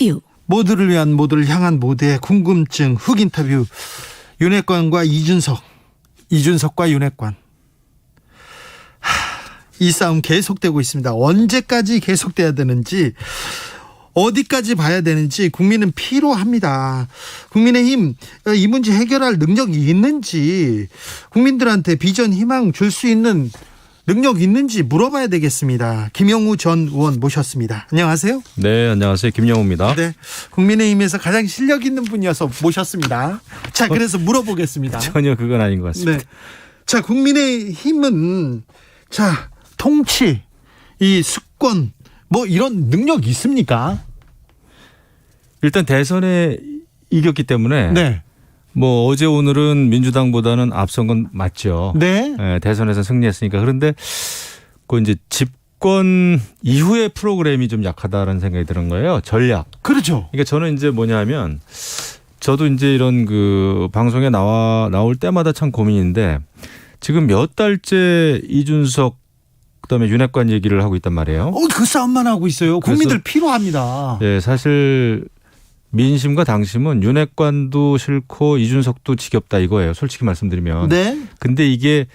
인터뷰. 모두를 위한 모두를 향한 모두의 궁금증 흑 인터뷰. 윤핵관과 이준석과 윤핵관. 이 싸움 계속되고 있습니다. 언제까지 계속돼야 되는지, 어디까지 봐야 되는지 국민은 피로합니다. 국민의힘 이 문제 해결할 능력이 있는지, 국민들한테 비전 희망 줄 수 있는 능력 있는지 물어봐야 되겠습니다. 김영우 전 의원 모셨습니다. 안녕하세요. 네, 안녕하세요. 김영우입니다. 네, 국민의힘에서 가장 실력 있는 분이어서 모셨습니다. 자, 그래서 물어보겠습니다. 전혀 그건 아닌 것 같습니다. 네. 자, 국민의힘은 통치, 이 수권 뭐 이런 능력 있습니까? 일단 대선에 이겼기 때문에 네. 뭐 어제 오늘은 민주당보다는 앞선 건 맞죠. 네. 네, 대선에서 승리했으니까. 그런데 그 이제 집권 이후의 프로그램이 좀 약하다는 생각이 드는 거예요. 전략. 그렇죠. 그러니까 저는 이제 뭐냐면 저도 이제 이런 그 방송에 나올 때마다 참 고민인데 지금 몇 달째 이준석 그다음에 윤핵관 얘기를 하고 있단 말이에요. 그 싸움만 하고 있어요. 국민들 피로합니다. 네, 사실 민심과 당심은 윤핵관도 싫고 이준석도 지겹다 이거예요. 솔직히 말씀드리면. 네. 근데 이게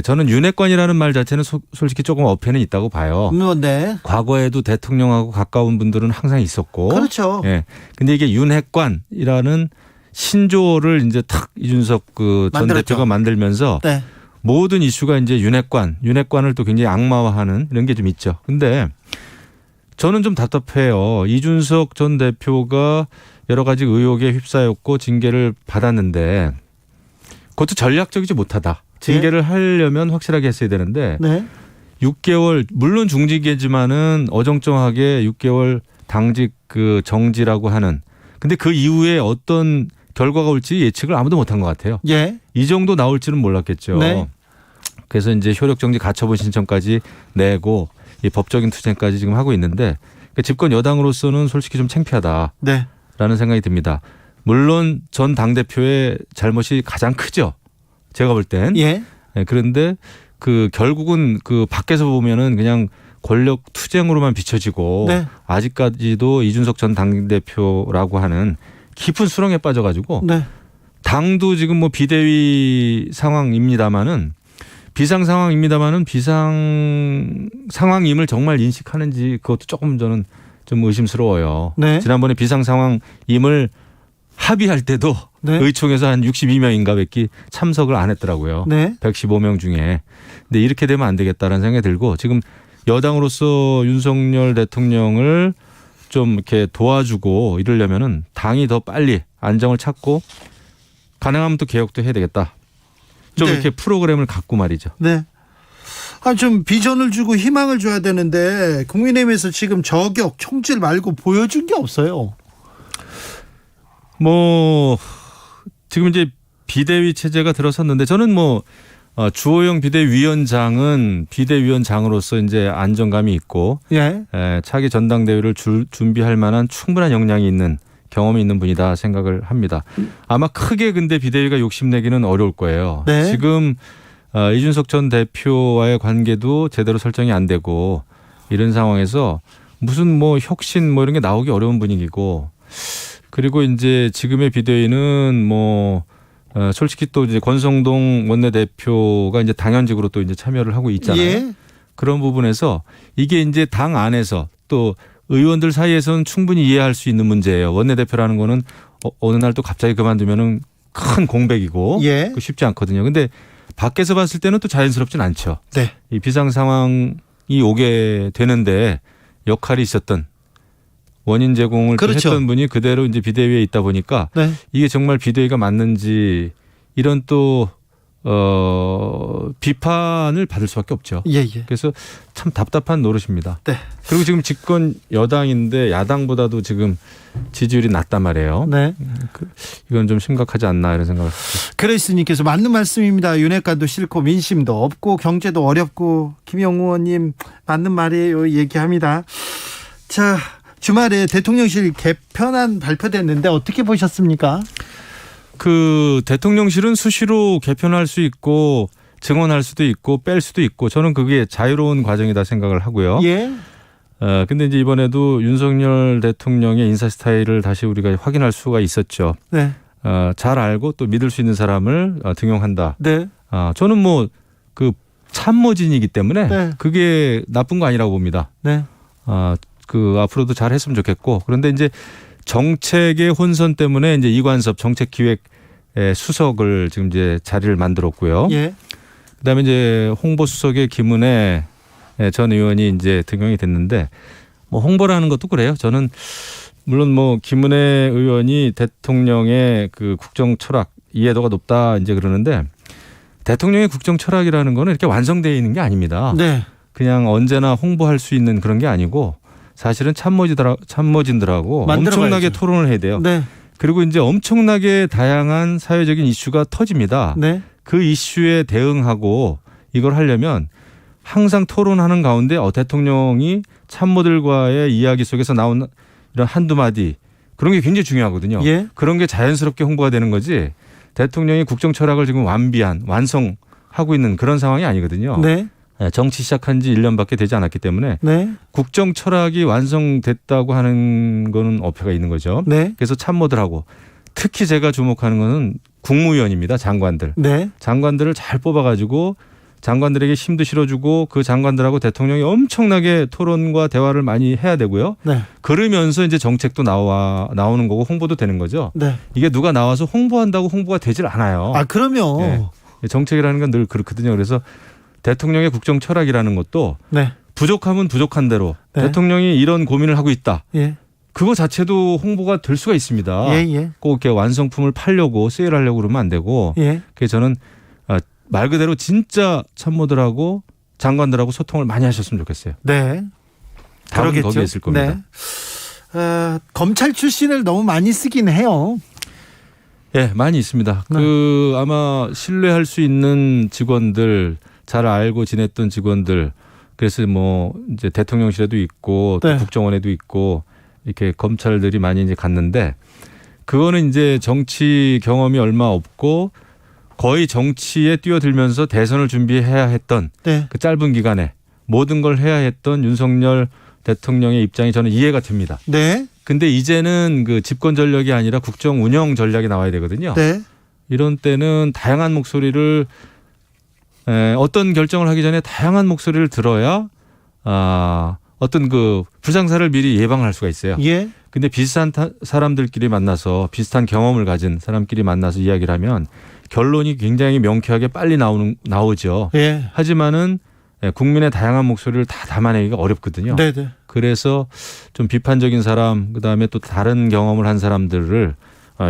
저는 윤핵관이라는 말 자체는 솔직히 조금 어폐는 있다고 봐요. 네. 과거에도 대통령하고 가까운 분들은 항상 있었고. 그렇죠. 예. 근데 이게 윤핵관이라는 신조어를 이제 탁 이준석 그 전 대표가 만들면서 네. 모든 이슈가 이제 윤핵관을 또 굉장히 악마화하는 이런 게 좀 있죠. 근데 저는 좀 답답해요. 이준석 전 대표가 여러 가지 의혹에 휩싸였고 징계를 받았는데 그것도 전략적이지 못하다. 징계를 하려면 확실하게 했어야 되는데 네. 6개월 물론 중징계지만은 어정쩡하게 6개월 당직 그 정지라고 하는. 근데 그 이후에 어떤 결과가 올지 예측을 아무도 못한 것 같아요. 예. 이 정도 나올지는 몰랐겠죠. 네. 그래서 이제 효력정지 가처분 신청까지 내고 이 법적인 투쟁까지 지금 하고 있는데 집권 여당으로서는 솔직히 좀 창피하다라는 네. 생각이 듭니다. 물론 전 당대표의 잘못이 가장 크죠. 제가 볼 땐. 예. 그런데 그 결국은 그 밖에서 보면은 그냥 권력 투쟁으로만 비춰지고 네. 아직까지도 이준석 전 당대표라고 하는 깊은 수렁에 빠져가지고 네. 당도 지금 뭐 비대위 상황입니다마는 비상 상황임을 정말 인식하는지 그것도 조금 저는 좀 의심스러워요. 네. 지난번에 비상 상황임을 합의할 때도 네. 의총에서 한 62명인가 밖에 참석을 안 했더라고요. 네. 115명 중에. 근데 이렇게 되면 안 되겠다라는 생각이 들고 지금 여당으로서 윤석열 대통령을 좀 이렇게 도와주고 이러려면은 당이 더 빨리 안정을 찾고 가능하면 또 개혁도 해야 되겠다. 좀 네. 이렇게 프로그램을 갖고 말이죠. 네. 좀 비전을 주고 희망을 줘야 되는데 국민의힘에서 지금 저격, 총질 말고 보여준 게 없어요. 뭐 지금 이제 비대위 체제가 들어섰는데 저는 뭐 주호영 비대위원장은 비대위원장으로서 이제 안정감이 있고 예. 차기 전당대회를 준비할 만한 충분한 역량이 있는 경험이 있는 분이다 생각을 합니다. 아마 크게 근데 비대위가 욕심내기는 어려울 거예요. 네. 지금 이준석 전 대표와의 관계도 제대로 설정이 안 되고 이런 상황에서 무슨 뭐 혁신 뭐 이런 게 나오기 어려운 분위기고 그리고 이제 지금의 비대위는 뭐 솔직히 또 이제 권성동 원내대표가 이제 당연직으로 또 이제 참여를 하고 있잖아요. 예. 그런 부분에서 이게 이제 당 안에서 또 의원들 사이에서는 충분히 이해할 수 있는 문제예요. 원내대표라는 거는 어느 날 또 갑자기 그만두면은 큰 공백이고 예. 쉽지 않거든요. 근데 밖에서 봤을 때는 또 자연스럽진 않죠. 네. 이 비상 상황이 오게 되는데 역할이 있었던 원인 제공을 또 그렇죠. 했던 분이 그대로 이제 비대위에 있다 보니까 네. 이게 정말 비대위가 맞는지 이런 또 비판을 받을 수밖에 없죠. 예, 예. 그래서 참 답답한 노릇입니다. 네. 그리고 지금 집권 여당인데 야당보다도 지금 지지율이 낮단 말이에요. 네. 이건 좀 심각하지 않나 이런 생각을 합니다. 그레이스님께서 맞는 말씀입니다. 윤핵관도 싫고 민심도 없고 경제도 어렵고 김영우 의원님 맞는 말이에요. 얘기합니다. 자, 주말에 대통령실 개편안 발표됐는데 어떻게 보셨습니까? 그 대통령실은 수시로 개편할 수 있고 증원할 수도 있고 뺄 수도 있고 저는 그게 자유로운 과정이다 생각을 하고요. 예. 근데 이제 이번에도 윤석열 대통령의 인사 스타일을 다시 우리가 확인할 수가 있었죠. 네. 잘 알고 또 믿을 수 있는 사람을 등용한다. 네. 저는 뭐 그 참모진이기 때문에 네. 그게 나쁜 거 아니라고 봅니다. 네. 그 앞으로도 잘 했으면 좋겠고, 그런데 이제 정책의 혼선 때문에 이제 이관섭 정책기획 수석을 지금 이제 자리를 만들었고요. 예. 그다음에 이제 홍보수석의 김은혜 전 의원이 이제 등용이 됐는데, 뭐 홍보라는 것도 그래요. 저는 물론 뭐 김은혜 의원이 대통령의 그 국정 철학 이해도가 높다 이제 그러는데, 대통령의 국정 철학이라는 거는 이렇게 완성되어 있는 게 아닙니다. 네. 그냥 언제나 홍보할 수 있는 그런 게 아니고, 사실은 참모진들하고 엄청나게 토론을 해야 돼요. 네. 그리고 이제 엄청나게 다양한 사회적인 이슈가 터집니다. 네. 그 이슈에 대응하고 이걸 하려면 항상 토론하는 가운데 대통령이 참모들과의 이야기 속에서 나온 이런 한두 마디, 그런 게 굉장히 중요하거든요. 예. 그런 게 자연스럽게 홍보가 되는 거지, 대통령이 국정 철학을 지금 완성하고 있는 그런 상황이 아니거든요. 네. 정치 시작한 지 1년밖에 되지 않았기 때문에 네. 국정 철학이 완성됐다고 하는 거는 어폐가 있는 거죠. 네. 그래서 참모들하고, 특히 제가 주목하는 거는 국무위원입니다. 장관들. 네. 장관들을 잘 뽑아가지고 장관들에게 힘도 실어주고, 그 장관들하고 대통령이 엄청나게 토론과 대화를 많이 해야 되고요. 네. 그러면서 이제 정책도 나오는 거고 홍보도 되는 거죠. 네. 이게 누가 나와서 홍보한다고 홍보가 되질 않아요. 그러면. 예. 정책이라는 건 늘 그렇거든요. 그래서 대통령의 국정 철학이라는 것도 네. 부족하면 부족한 대로 네. 대통령이 이런 고민을 하고 있다. 예. 그거 자체도 홍보가 될 수가 있습니다. 예. 예. 꼭 이렇게 완성품을 팔려고 세일하려고 그러면 안 되고. 예. 그래서 저는 말 그대로 진짜 참모들하고 장관들하고 소통을 많이 하셨으면 좋겠어요. 네. 답은 그러겠죠. 거기에 있을 겁니다. 네. 검찰 출신을 너무 많이 쓰긴 해요. 예, 많이 있습니다. 네. 아마 신뢰할 수 있는 직원들, 잘 알고 지냈던 직원들, 그래서 뭐 이제 대통령실에도 있고 또 네. 국정원에도 있고 이렇게 검찰들이 많이 이제 갔는데, 그거는 이제 정치 경험이 얼마 없고 거의 정치에 뛰어들면서 대선을 준비해야 했던 네. 그 짧은 기간에 모든 걸 해야 했던 윤석열 대통령의 입장이 저는 이해가 됩니다. 네. 근데 이제는 그 집권 전략이 아니라 국정 운영 전략이 나와야 되거든요. 네. 이런 때는 다양한 목소리를, 어떤 결정을 하기 전에 다양한 목소리를 들어야 어떤 그 불상사를 미리 예방할 수가 있어요. 예. 근데 비슷한 사람들끼리 만나서, 비슷한 경험을 가진 사람끼리 만나서 이야기를 하면 결론이 굉장히 명쾌하게 빨리 나오죠. 예. 하지만은 국민의 다양한 목소리를 다 담아내기가 어렵거든요. 네. 네. 그래서 좀 비판적인 사람, 그다음에 또 다른 경험을 한 사람들을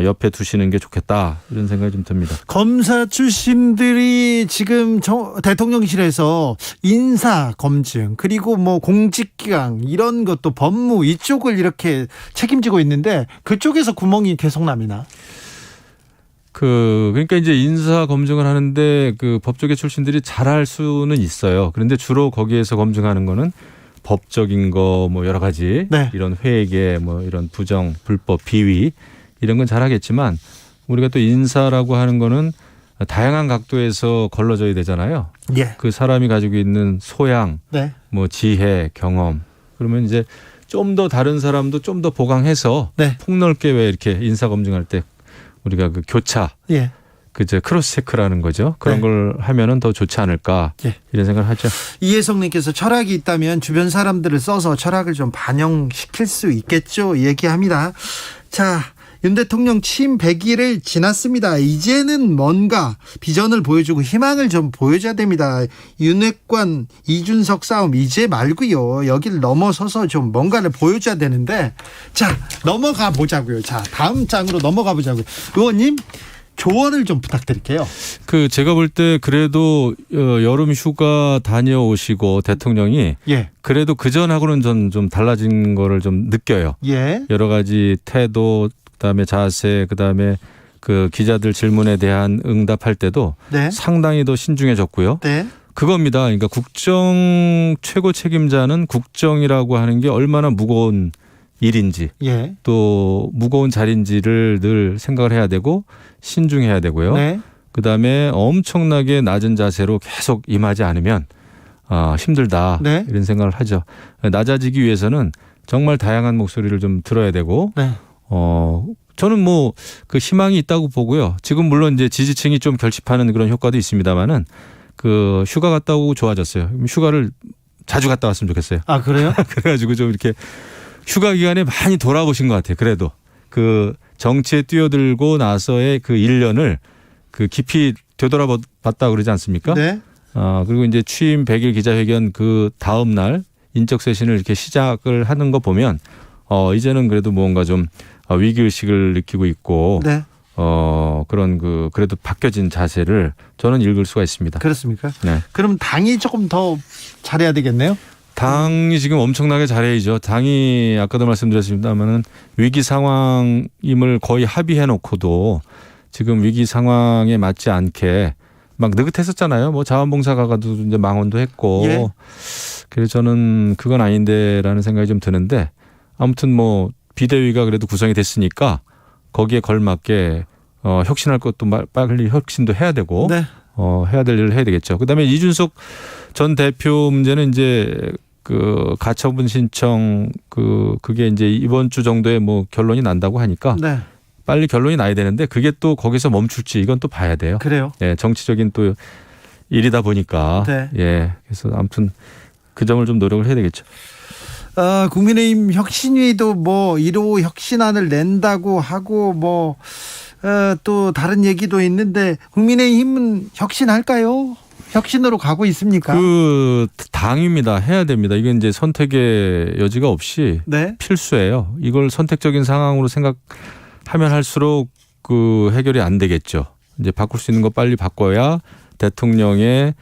옆에 두시는 게 좋겠다, 이런 생각이 좀 듭니다. 검사 출신들이 지금 대통령실에서 인사 검증, 그리고 뭐 공직기강 이런 것도 법무 이쪽을 이렇게 책임지고 있는데, 그쪽에서 구멍이 계속 납니다. 그러니까 이제 인사 검증을 하는데 그 법조계 출신들이 잘할 수는 있어요. 그런데 주로 거기에서 검증하는 거는 법적인 거, 뭐 여러 가지, 네. 이런 회계, 뭐 이런 부정, 불법, 비위, 이런 건 잘하겠지만, 우리가 또 인사라고 하는 거는 다양한 각도에서 걸러져야 되잖아요. 예. 그 사람이 가지고 있는 소양, 네. 뭐 지혜, 경험, 그러면 이제 좀 더 다른 사람도 좀 더 보강해서 네. 폭넓게, 왜 이렇게 인사 검증할 때 우리가 그 교차, 예. 그저 크로스 체크라는 거죠. 그런 네. 걸 하면은 더 좋지 않을까, 예. 이런 생각을 하죠. 이혜성님께서 철학이 있다면 주변 사람들을 써서 철학을 좀 반영시킬 수 있겠죠, 얘기합니다. 자, 윤 대통령 취임 100일을 지났습니다. 이제는 뭔가 비전을 보여주고 희망을 좀 보여줘야 됩니다. 윤핵관 이준석 싸움 이제 말고요. 여기를 넘어서서 좀 뭔가를 보여줘야 되는데, 자, 넘어가 보자고요. 자, 다음 장으로 넘어가 보자고요. 의원님, 조언을 좀 부탁드릴게요. 제가 볼 때 그래도 여름 휴가 다녀오시고 대통령이 예. 그래도 그 전하고는 좀 달라진 거를 좀 느껴요. 예. 여러 가지 태도, 그다음에 자세, 그다음에 그 기자들 질문에 대한 응답할 때도 네. 상당히 더 신중해졌고요. 네. 그겁니다. 그러니까 국정 최고 책임자는 국정이라고 하는 게 얼마나 무거운 일인지, 예. 또 무거운 자리인지를 늘 생각을 해야 되고 신중해야 되고요. 네. 그다음에 엄청나게 낮은 자세로 계속 임하지 않으면 힘들다 네. 이런 생각을 하죠. 낮아지기 위해서는 정말 다양한 목소리를 좀 들어야 되고 네. 저는 뭐 그 희망이 있다고 보고요. 지금 물론 이제 지지층이 좀 결집하는 그런 효과도 있습니다만은 그 휴가 갔다 오고 좋아졌어요. 휴가를 자주 갔다 왔으면 좋겠어요. 아, 그래요? 그래가지고 좀 이렇게 휴가 기간에 많이 돌아보신 것 같아요. 그래도 그 정치에 뛰어들고 나서의 그 1년을 그 깊이 되돌아봤다 그러지 않습니까? 네. 그리고 이제 취임 100일 기자회견 그 다음 날 인적 쇄신을 이렇게 시작을 하는 거 보면 이제는 그래도 뭔가 좀 위기의식을 느끼고 있고 네. 그런 그래도 바뀌어진 자세를 저는 읽을 수가 있습니다. 그렇습니까? 네. 그럼 당이 조금 더 잘해야 되겠네요. 당이 지금 엄청나게 잘해야죠. 당이 아까도 말씀드렸습니다만은 위기 상황임을 거의 합의해 놓고도 지금 위기 상황에 맞지 않게 막 느긋했었잖아요. 뭐 자원봉사가도 이제 망언도 했고. 예. 그래서 저는 그건 아닌데라는 생각이 좀 드는데 아무튼 뭐 비대위가 그래도 구성이 됐으니까 거기에 걸맞게 혁신할 것도 빨리 혁신도 해야 되고 네. 해야 될 일을 해야 되겠죠. 그다음에 이준석 전 대표 문제는 이제 그 가처분 신청 그게 이제 이번 주 정도에 뭐 결론이 난다고 하니까 네. 빨리 결론이 나야 되는데 그게 또 거기서 멈출지 이건 또 봐야 돼요. 그래요. 예, 정치적인 또 일이다 보니까 네. 예, 그래서 아무튼 그 점을 좀 노력을 해야 되겠죠. 국민의힘 혁신위도 뭐 1호 혁신안을 낸다고 하고 뭐 또 다른 얘기도 있는데 국민의힘은 혁신할까요? 혁신으로 가고 있습니까? 그 당입니다. 해야 됩니다. 이건 이제 선택의 여지가 없이 네. 필수예요. 이걸 선택적인 상황으로 생각하면 할수록 그 해결이 안 되겠죠. 이제 바꿀 수 있는 거 빨리 바꿔야 대통령의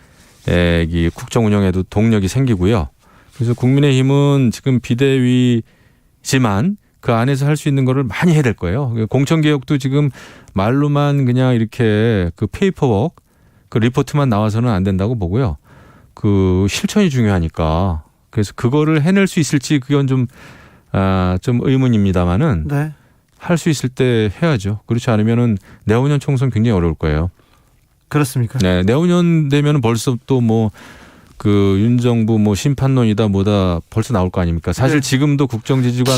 이 국정 운영에도 동력이 생기고요. 그래서 국민의힘은 지금 비대위지만 그 안에서 할 수 있는 거를 많이 해야 될 거예요. 공천개혁도 지금 말로만 그냥 이렇게 그 페이퍼워크, 그 리포트만 나와서는 안 된다고 보고요. 그 실천이 중요하니까. 그래서 그거를 해낼 수 있을지 그건 좀 의문입니다만은 네. 할 수 있을 때 해야죠. 그렇지 않으면은 내후년 총선 굉장히 어려울 거예요. 그렇습니까? 네, 내후년 되면은 벌써 또 뭐 그 윤정부 뭐 심판론이다 뭐다 벌써 나올 거 아닙니까? 사실 네. 지금도 국정 지지가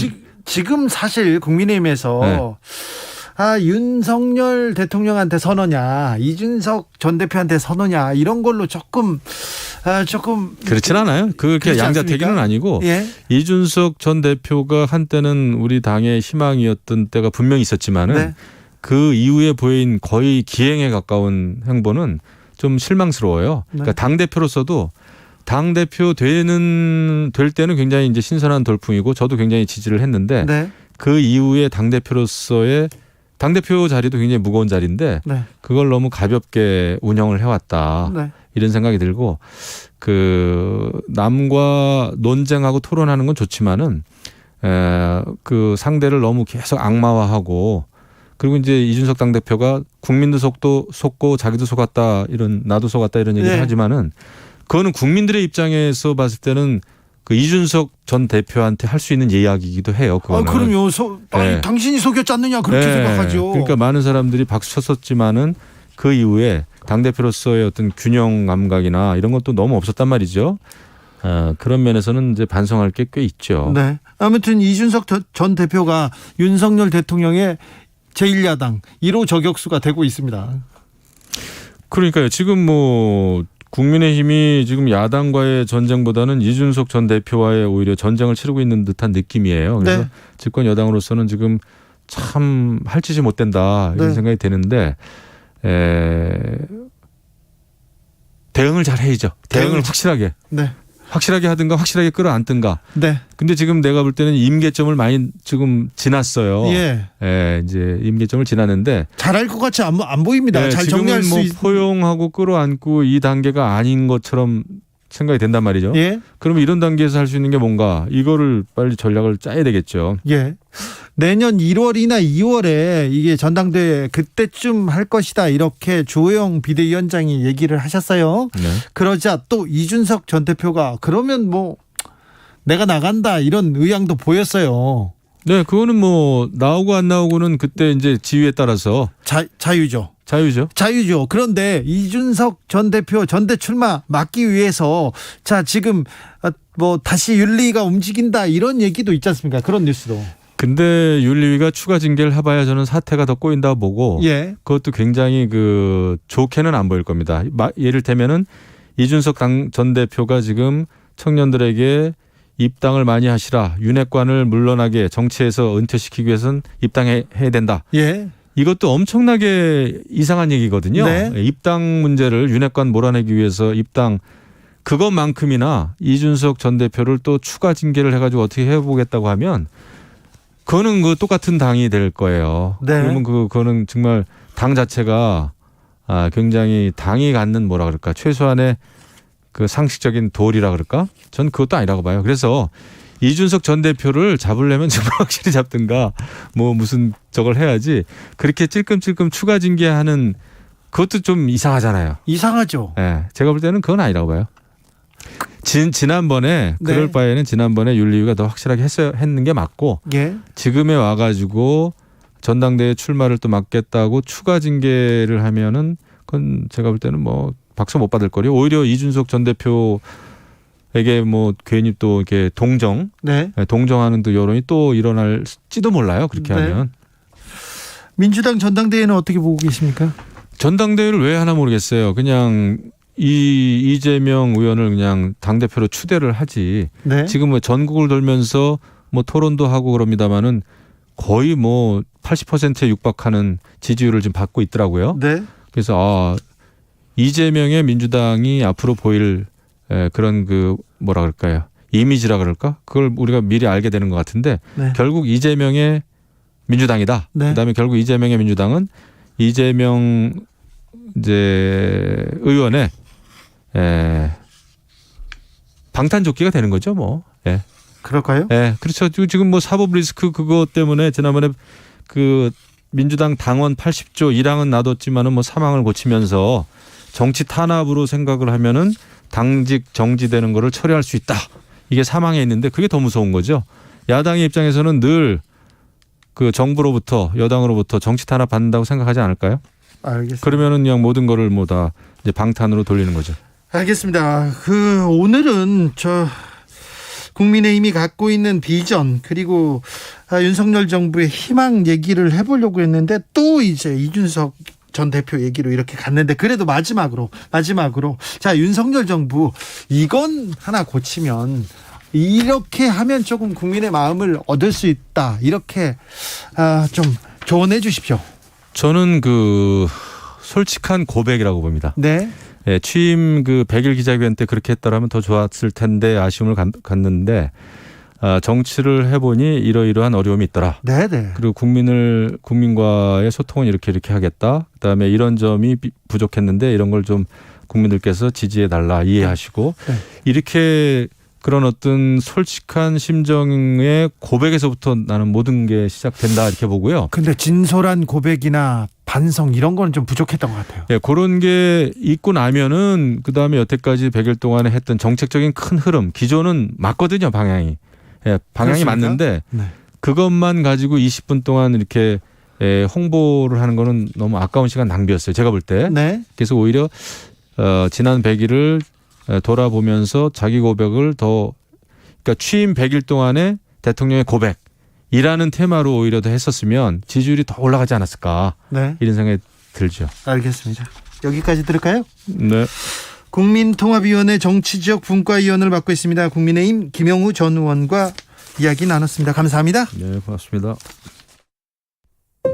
지금 사실 국민의힘에서 윤석열 대통령한테 선호냐, 이준석 전 대표한테 선호냐 이런 걸로 조금 그렇진 않아요. 그렇게 그렇지 양자택일은 않습니까? 아니고 예. 이준석 전 대표가 한때는 우리 당의 희망이었던 때가 분명히 있었지만은 네. 그 이후에 보인 거의 기행에 가까운 행보는 좀 실망스러워요. 그러니까 네. 당 대표로서도 당 대표 될 때는 굉장히 이제 신선한 돌풍이고 저도 굉장히 지지를 했는데 네. 그 이후에 당 대표로서의 당 대표 자리도 굉장히 무거운 자리인데 네. 그걸 너무 가볍게 운영을 해왔다. 네. 이런 생각이 들고 그 남과 논쟁하고 토론하는 건 좋지만은 그 상대를 너무 계속 악마화하고 그리고 이제 이준석 당대표가 국민도 속고 자기도 속았다 이런 나도 속았다 이런 얘기를 네. 하지만은 그거는 국민들의 입장에서 봤을 때는 그 이준석 전 대표한테 할 수 있는 이야기이기도 해요. 그거는. 그럼요. 네. 당신이 속였지 않느냐 그렇게 네. 생각하죠. 그러니까 많은 사람들이 박수 쳤었지만은 그 이후에 당대표로서의 어떤 균형 감각이나 이런 것도 너무 없었단 말이죠. 그런 면에서는 이제 반성할 게 꽤 있죠. 네. 아무튼 이준석 전 대표가 윤석열 대통령의 제1야당 1호 저격수가 되고 있습니다. 그러니까요. 지금 뭐 국민의힘이 지금 야당과의 전쟁보다는 이준석 전 대표와의 오히려 전쟁을 치르고 있는 듯한 느낌이에요. 그래서 네. 집권 여당으로서는 지금 참 할 짓이 못 된다 이런 네. 생각이 드는데 대응을 잘 해야죠. 대응을 확실하게. 네. 확실하게 하든가 확실하게 끌어안든가. 네. 근데 지금 내가 볼 때는 임계점을 많이 지금 지났어요. 예. 이제 임계점을 지났는데 잘할 것 같이 안 보입니다. 잘 정리할 지금은 수 뭐 포용하고 끌어안고 이 단계가 아닌 것처럼 생각이 된단 말이죠. 예. 그러면 이런 단계에서 할 수 있는 게 뭔가 이거를 빨리 전략을 짜야 되겠죠. 예. 내년 1월이나 2월에 이게 전당대회 그때쯤 할 것이다 이렇게 주호영 비대위원장이 얘기를 하셨어요. 네. 그러자 또 이준석 전 대표가 그러면 뭐 내가 나간다 이런 의향도 보였어요. 네, 그거는 뭐 나오고 안 나오고는 그때 이제 지위에 따라서 자유죠. 자유죠. 자유죠. 그런데 이준석 전 대표 전대 출마 막기 위해서 자 지금 뭐 다시 윤리위가 움직인다 이런 얘기도 있지 않습니까? 그런 뉴스도. 근데 윤리위가 추가 징계를 해봐야 저는 사태가 더 꼬인다 보고 예. 그것도 굉장히 좋게는 안 보일 겁니다. 예를 들면은 이준석 전 대표가 지금 청년들에게 입당을 많이 하시라. 윤핵관을 물러나게 정치에서 은퇴시키기 위해서는 입당해야 된다. 예. 이것도 엄청나게 이상한 얘기거든요. 네. 입당 문제를 윤핵관 몰아내기 위해서 입당 그것만큼이나 이준석 전 대표를 또 추가 징계를 해가지고 어떻게 해보겠다고 하면 그거는 똑같은 당이 될 거예요. 네. 그러면 그거는 정말 당 자체가 굉장히 당이 갖는 뭐라 그럴까 최소한의 그 상식적인 도리라 그럴까? 전 그것도 아니라고 봐요. 그래서 이준석 전 대표를 잡으려면 정말 확실히 잡든가 뭐 무슨 저걸 해야지 그렇게 찔끔찔끔 추가 징계하는 그것도 좀 이상하잖아요. 이상하죠. 네, 제가 볼 때는 그건 아니라고 봐요. 지난번에 네. 그럴 바에는 지난번에 윤리위가 더 확실하게 했는 게 맞고 예. 지금에 와가지고 전당대회 출마를 또 막겠다고 추가 징계를 하면은 그건 제가 볼 때는 뭐 박수 못 받을 거리요. 오히려 이준석 전 대표에게 뭐 괜히 또 이렇게 동정하는 또 여론이 또 일어날지도 몰라요. 그렇게 네. 하면. 민주당 전당대회는 어떻게 보고 계십니까? 전당대회를 왜 하나 모르겠어요. 그냥 이재명 의원을 그냥 당대표로 추대를 하지. 네. 지금 뭐 전국을 돌면서 뭐 토론도 하고 그럽니다마는 거의 뭐 80%에 육박하는 지지율을 지금 받고 있더라고요. 네. 그래서 이재명의 민주당이 앞으로 보일 그런 뭐라 그럴까요? 이미지라 그럴까? 그걸 우리가 미리 알게 되는 것 같은데 네. 결국 이재명의 민주당이다. 네. 그다음에 결국 이재명의 민주당은 이재명 이제 의원의 방탄조끼가 되는 거죠, 뭐. 예. 그럴까요? 예. 그렇죠. 지금 뭐 사법 리스크 그것 때문에 지난번에 민주당 당원 80조 1항은 놔뒀지만은 뭐 사망을 고치면서 정치 탄압으로 생각을 하면은 당직 정지되는 거를 처리할 수 있다. 이게 사망에 있는데 그게 더 무서운 거죠. 야당의 입장에서는 늘 정부로부터 여당으로부터 정치 탄압 받는다고 생각하지 않을까요? 알겠습니다. 그러면은 그냥 모든 거를 뭐 다 이제 방탄으로 돌리는 거죠. 알겠습니다. 오늘은 국민의힘이 갖고 있는 비전 그리고 윤석열 정부의 희망 얘기를 해보려고 했는데 또 이제 이준석 전 대표 얘기로 이렇게 갔는데 그래도 마지막으로 자 윤석열 정부 이건 하나 고치면 이렇게 하면 조금 국민의 마음을 얻을 수 있다 이렇게 좀 조언해 주십시오. 저는 솔직한 고백이라고 봅니다. 네. 예, 취임 100일 기자회견 때 그렇게 했더라면 더 좋았을 텐데 아쉬움을 갖는데 정치를 해보니 이러이러한 어려움이 있더라. 네네. 그리고 국민과의 소통은 이렇게 하겠다. 그다음에 이런 점이 부족했는데 이런 걸 좀 국민들께서 지지해달라 이해하시고 네. 이렇게 그런 어떤 솔직한 심정의 고백에서부터 나는 모든 게 시작된다 이렇게 보고요. 근데 진솔한 고백이나 반성 이런 거는 좀 부족했던 것 같아요. 예, 그런 게 있고 나면은 그다음에 여태까지 100일 동안에 했던 정책적인 큰 흐름 기조는 맞거든요. 방향이. 예, 방향이 그렇습니까? 맞는데 네. 그것만 가지고 20분 동안 이렇게 홍보를 하는 거는 너무 아까운 시간 낭비였어요. 제가 볼 때. 네. 그래서 오히려 지난 100일을 돌아보면서 자기 고백을 그러니까 취임 100일 동안에 대통령의 고백이라는 테마로 오히려 더 했었으면 지지율이 더 올라가지 않았을까. 네. 이런 생각이 들죠. 알겠습니다. 여기까지 들을까요? 네. 국민통합위원회 정치지역 분과위원을 맡고 있습니다. 국민의힘 김영우 전 의원과 이야기 나눴습니다. 감사합니다. 네, 고맙습니다.